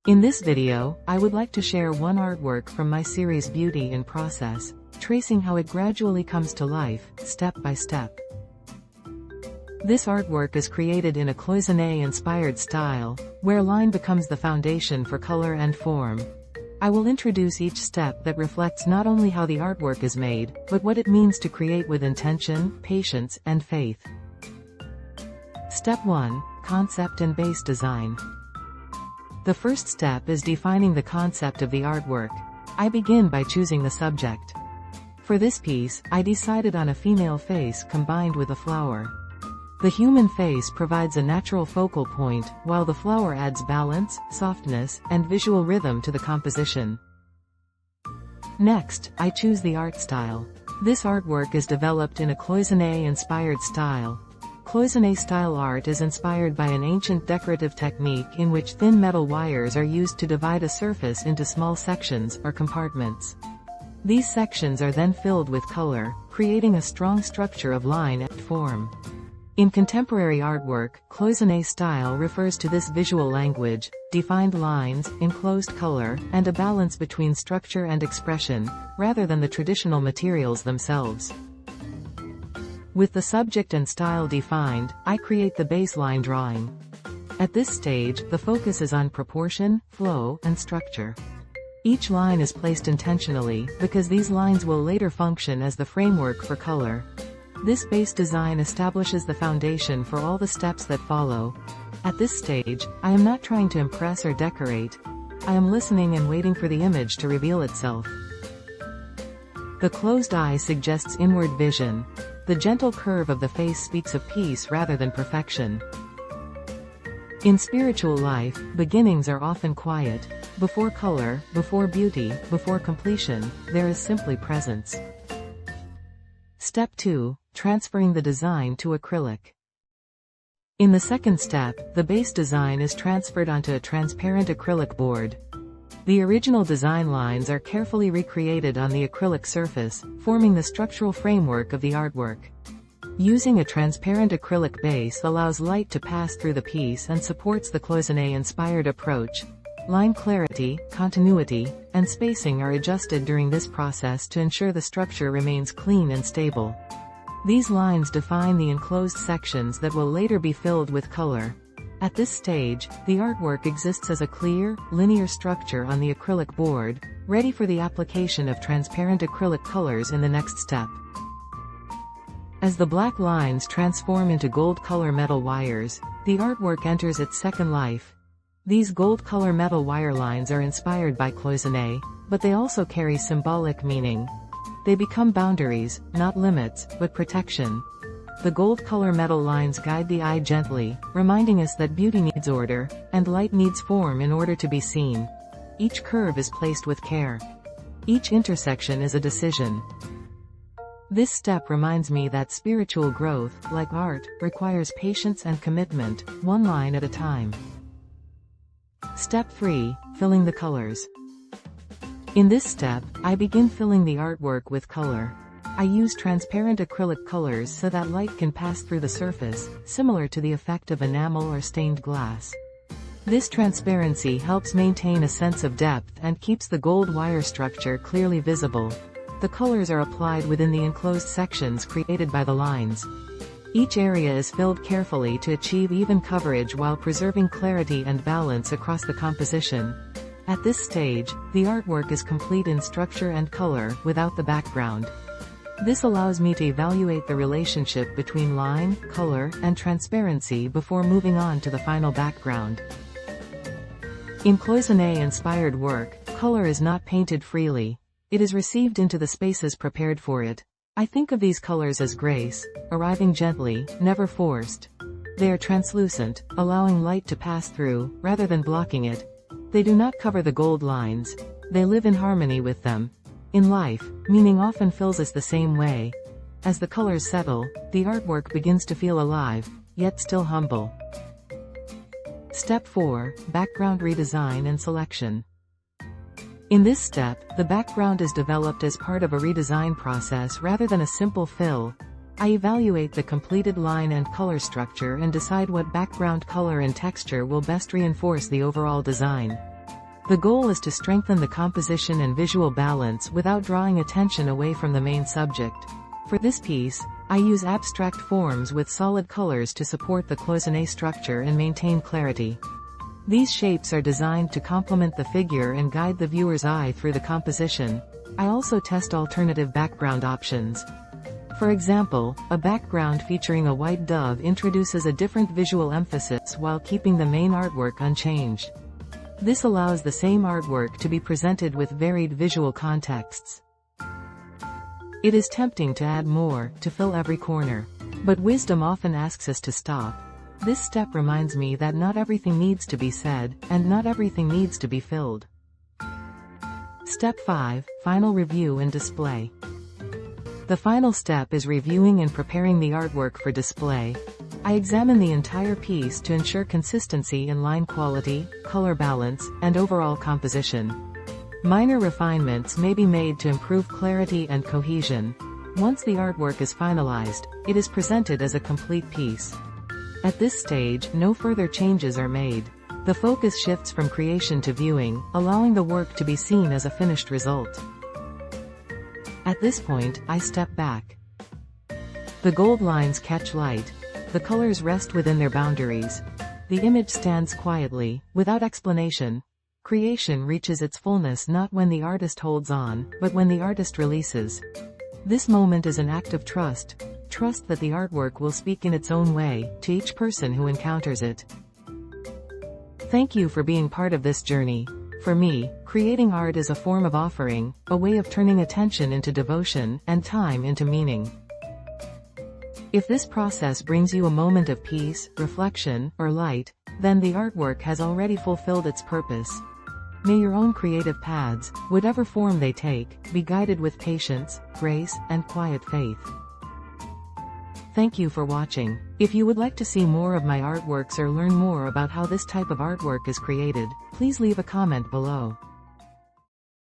In this video, I would like to share one artwork from my series Beauty in Process, tracing how it gradually comes to life, step by step. This artwork is created in a Cloisonné-inspired style, where line becomes the foundation for color and form. I will introduce each step that reflects not only how the artwork is made, but what it means to create with intention, patience, and faith. Step 1. Concept and base design. The first step is defining the concept of the artwork. I begin by choosing the subject. For this piece, I decided on a female face combined with a flower. The human face provides a natural focal point, while the flower adds balance, softness, and visual rhythm to the composition. Next, I choose the art style. This artwork is developed in a Cloisonné-inspired style. Cloisonné-style art is inspired by an ancient decorative technique in which thin metal wires are used to divide a surface into small sections, or compartments. These sections are then filled with color, creating a strong structure of line and form. In contemporary artwork, Cloisonné-style refers to this visual language: defined lines, enclosed color, and a balance between structure and expression, rather than the traditional materials themselves. With the subject and style defined, I create the baseline drawing. At this stage, the focus is on proportion, flow, and structure. Each line is placed intentionally, because these lines will later function as the framework for color. This base design establishes the foundation for all the steps that follow. At this stage, I am not trying to impress or decorate. I am listening and waiting for the image to reveal itself. The closed eye suggests inward vision. The gentle curve of the face speaks of peace rather than perfection. In spiritual life, beginnings are often quiet. Before color, before beauty, before completion, there is simply presence. Step 2. Transferring the design to acrylic. In the second step, the base design is transferred onto a transparent acrylic board. The original design lines are carefully recreated on the acrylic surface, forming the structural framework of the artwork. Using a transparent acrylic base allows light to pass through the piece and supports the Cloisonné-inspired approach. Line clarity, continuity, and spacing are adjusted during this process to ensure the structure remains clean and stable. These lines define the enclosed sections that will later be filled with color. At this stage, the artwork exists as a clear, linear structure on the acrylic board, ready for the application of transparent acrylic colors in the next step. As the black lines transform into gold color metal wires, the artwork enters its second life. These gold color metal wire lines are inspired by Cloisonné, but they also carry symbolic meaning. They become boundaries, not limits, but protection. The gold color metal lines guide the eye gently, reminding us that beauty needs order, and light needs form in order to be seen. Each curve is placed with care. Each intersection is a decision. This step reminds me that spiritual growth, like art, requires patience and commitment, one line at a time. Step 3. Filling the colors. In this step, I begin filling the artwork with color. I use transparent acrylic colors so that light can pass through the surface, similar to the effect of enamel or stained glass. This transparency helps maintain a sense of depth and keeps the gold wire structure clearly visible. The colors are applied within the enclosed sections created by the lines. Each area is filled carefully to achieve even coverage while preserving clarity and balance across the composition. At this stage, the artwork is complete in structure and color, without the background. This allows me to evaluate the relationship between line, color, and transparency before moving on to the final background. In Cloisonné-inspired work, color is not painted freely. It is received into the spaces prepared for it. I think of these colors as grace, arriving gently, never forced. They are translucent, allowing light to pass through, rather than blocking it. They do not cover the gold lines. They live in harmony with them. In life, meaning often fills us the same way. As the colors settle, the artwork begins to feel alive, yet still humble. Step 4. Background redesign and selection. In this step, the background is developed as part of a redesign process rather than a simple fill. I evaluate the completed line and color structure and decide what background color and texture will best reinforce the overall design. The goal is to strengthen the composition and visual balance without drawing attention away from the main subject. For this piece, I use abstract forms with solid colors to support the cloisonné structure and maintain clarity. These shapes are designed to complement the figure and guide the viewer's eye through the composition. I also test alternative background options. For example, a background featuring a white dove introduces a different visual emphasis while keeping the main artwork unchanged. This allows the same artwork to be presented with varied visual contexts. It is tempting to add more, to fill every corner. But wisdom often asks us to stop. This step reminds me that not everything needs to be said, and not everything needs to be filled. Step 5, Final Review and Display. The final step is reviewing and preparing the artwork for display. I examine the entire piece to ensure consistency in line quality, color balance, and overall composition. Minor refinements may be made to improve clarity and cohesion. Once the artwork is finalized, it is presented as a complete piece. At this stage, no further changes are made. The focus shifts from creation to viewing, allowing the work to be seen as a finished result. At this point, I step back. The gold lines catch light. The colors rest within their boundaries. The image stands quietly, without explanation. Creation reaches its fullness not when the artist holds on, but when the artist releases. This moment is an act of trust. Trust that the artwork will speak in its own way, to each person who encounters it. Thank you for being part of this journey. For me, creating art is a form of offering, a way of turning attention into devotion, and time into meaning. If this process brings you a moment of peace, reflection, or light, then the artwork has already fulfilled its purpose. May your own creative paths, whatever form they take, be guided with patience, grace, and quiet faith. Thank you for watching. If you would like to see more of my artworks or learn more about how this type of artwork is created, please leave a comment below.